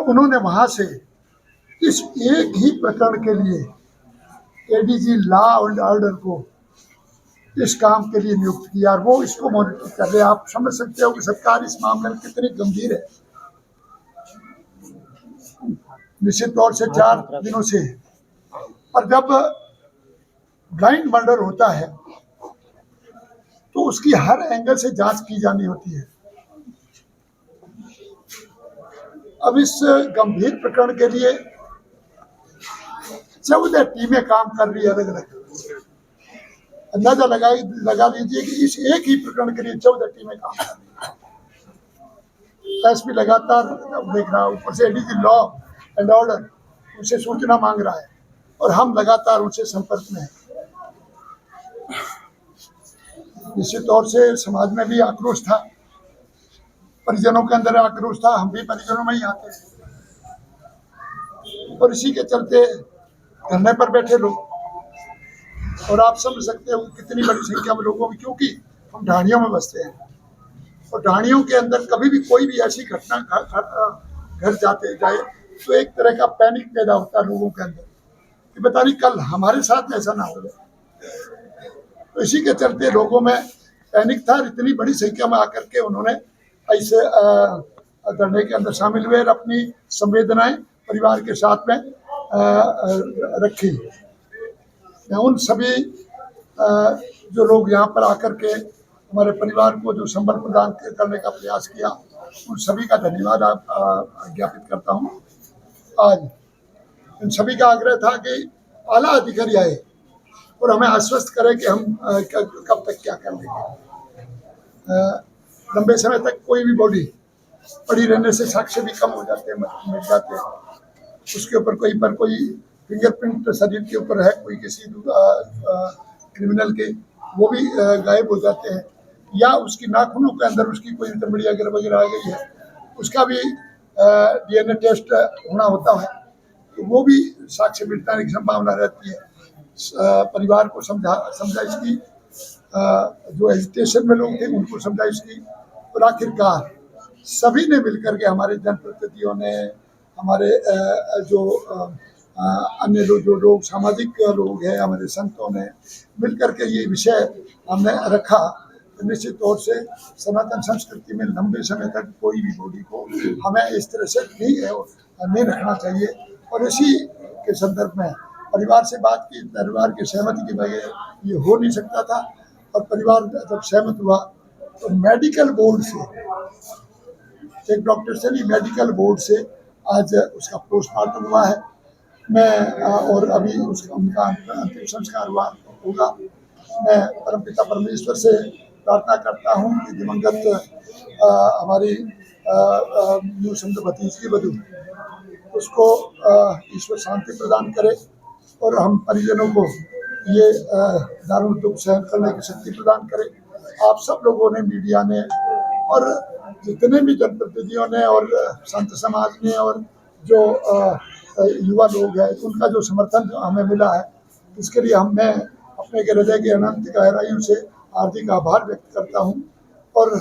उन्होंने वहां से इस एक ही प्रकरण के लिए एडीजी लॉ एंड ऑर्डर को इस काम के लिए नियुक्त किया और वो इसको मॉनिटर कर रहे हैं। आप समझ सकते हो कि सरकार इस मामले में कितनी गंभीर है। निश्चित तौर से 4 दिनों से, और जब ब्लाइंड मर्डर होता है तो उसकी हर एंगल से जांच की जानी होती है। अब इस गंभीर प्रकरण के लिए 14 टीमें काम कर रही है अलग अलग। अंदाजा लगा लीजिए कि इस एक ही प्रकरण के लिए 14 टीमें काम कर रही है। एसपी लगातार देख रहा है, ऊपर से एडीजी लॉ एंड ऑर्डर उनसे सूचना मांग रहा है और हम लगातार उनसे संपर्क में हैं। निश्चित तौर से समाज में भी आक्रोश था, परिजनों के अंदर आक्रोश था, हम भी परिजनों में ही आते हैं और इसी के चलते धरने पर बैठे लोग। और आप समझ सकते हो कितनी बड़ी संख्या में लोगों में, क्योंकि हम ढाणियों में बसते हैं और ढाणियों के अंदर कभी भी कोई भी ऐसी घटना घट जाए तो एक तरह का पैनिक पैदा होता है लोगों के अंदर कि पता नहीं कल हमारे साथ ऐसा ना हो जाए। तो इसी के चलते लोगों में पैनिक था। इतनी बड़ी संख्या में आकर के उन्होंने ऐसे धरने के अंदर शामिल हुए और अपनी संवेदनाएं परिवार के साथ में रखी। मैं उन सभी जो लोग यहाँ पर आकर के हमारे परिवार को जो संबल प्रदान करने का प्रयास किया, उन सभी का धन्यवाद ज्ञापित करता हूँ। आज इन सभी का आग्रह था कि आला अधिकारी आए और हमें आश्वस्त करें कि हम कब तक क्या कर लेंगे। लंबे समय तक कोई भी बॉडी पड़ी रहने से साक्ष्य भी कम हो जाते हैं, मिट जाते हैं। उसके ऊपर कोई फिंगरप्रिंट शरीर के ऊपर है, कोई किसी क्रिमिनल के, वो भी गायब हो जाते हैं, या उसकी नाखूनों के अंदर उसकी कोई चमड़ी वगैरह आ गई है, उसका भी डीएनए टेस्ट होना होता है, तो वो भी साक्ष्य मिटने की संभावना रहती है। परिवार को समझा इसकी, जो एजिटेशन में लोग थे उनको समझा इसकी, और आखिरकार सभी ने मिलकर के, हमारे जनप्रतिनिधियों ने, हमारे जो अन्य जो लोग सामाजिक लोग हैं, हमारे संतों ने मिलकर के ये विषय हमने रखा। तो निश्चित तौर से सनातन संस्कृति में लंबे समय तक कोई भी बॉडी को हमें इस तरह से नहीं रखना चाहिए। और इसी के संदर्भ में परिवार से बात की, परिवार की सहमति के बगैर ये हो नहीं सकता था। और परिवार जब सहमत हुआ तो मेडिकल बोर्ड से, एक डॉक्टर से नहीं, मेडिकल बोर्ड से आज उसका पोस्टमार्टम हुआ है। मैं और अभी उनका अंतिम संस्कार होगा। मैं परमपिता परमेश्वर से प्रार्थना करता हूँ कि दिवंगत हमारी भतीजी बधू, उसको ईश्वर शांति प्रदान करे और हम परिजनों को ये दारुण दुख सहन करने की शक्ति प्रदान करे। आप सब लोगों ने, मीडिया ने और जितने भी जनप्रतिनिधियों ने और संत समाज ने और जो युवा लोग हैं, उनका जो समर्थन हमें मिला है, इसके लिए मैं अपने के हृदय के अनंत गहराइयों से हार्दिक आभार व्यक्त करता हूँ। और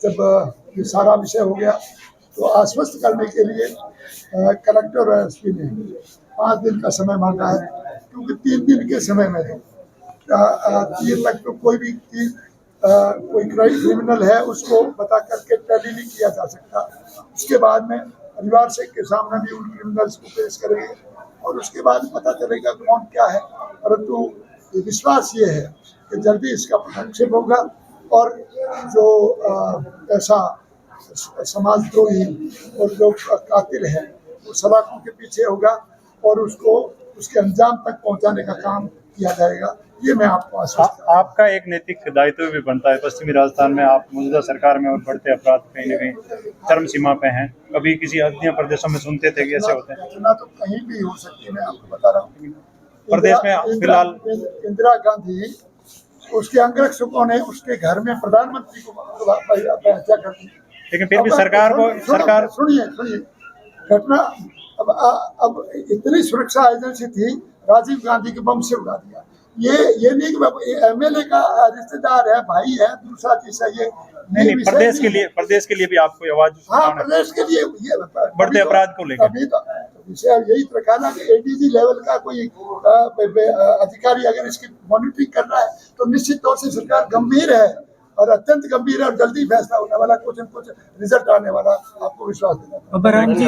जब ये सारा विषय हो गया तो आश्वस्त करने के लिए कलेक्टर और एसपी ने 5 दिन का समय मांगा है, क्योंकि 3 दिन के समय में 3 तक तो कोई भी कोई क्रिमिनल है उसको बता करके टैली नहीं किया जा सकता। उसके बाद में परिवार से के सामने भी उन क्रिमिनल्स को पेश करेंगे और उसके बाद पता चलेगा कौन क्या है। परंतु विश्वास ये है कि जल्दी इसका प्रक्षेप होगा और जो ऐसा समाजद्रोही और जो कातिल है वो सलाखों के पीछे होगा और उसको उसके अंजाम तक पहुंचाने का काम किया जाएगा। ये मैं आपको आश्वस्त आपका एक नैतिक दायित्व भी बनता है। पश्चिमी राजस्थान में आप मौजूदा सरकार में और बढ़ते अपराध कहीं न कहीं चरम सीमा पे हैं। कभी किसी अन्य प्रदेशों में सुनते थे कि ऐसे होते हैं? घटना तो कहीं भी हो सकती है, मैं आपको बता रहा हूँ। प्रदेश में फिलहाल इंदिरा गांधी, उसके अंगरक्षकों ने उसके घर में प्रधानमंत्री को हत्या कर दी, लेकिन फिर भी सरकार सुनिए घटना। अब इतनी सुरक्षा एजेंसी थी, राजीव गांधी के बम से उड़ा दिया। ये नहीं कि एमएलए का रिश्तेदार है, भाई है, दूसरा चीज है ये नहीं, विषय प्रदेश के लिए भी आपको आवाज हाँ, उठाना है। प्रदेश के लिए ये बढ़ते अपराध को लेकर। अभी तो विषय यही रखा ना कि एडीजी लेवल का कोई अधिकारी अगर इसकी मॉनिटरिंग कर रहा है तो निश्चित तौर से सरकार गंभीर है और अत्यंत गंभीर है और जल्दी फैसला होने वाला, कुछ न कुछ रिजल्ट आने वाला, आपको विश्वास देना। अबराम जी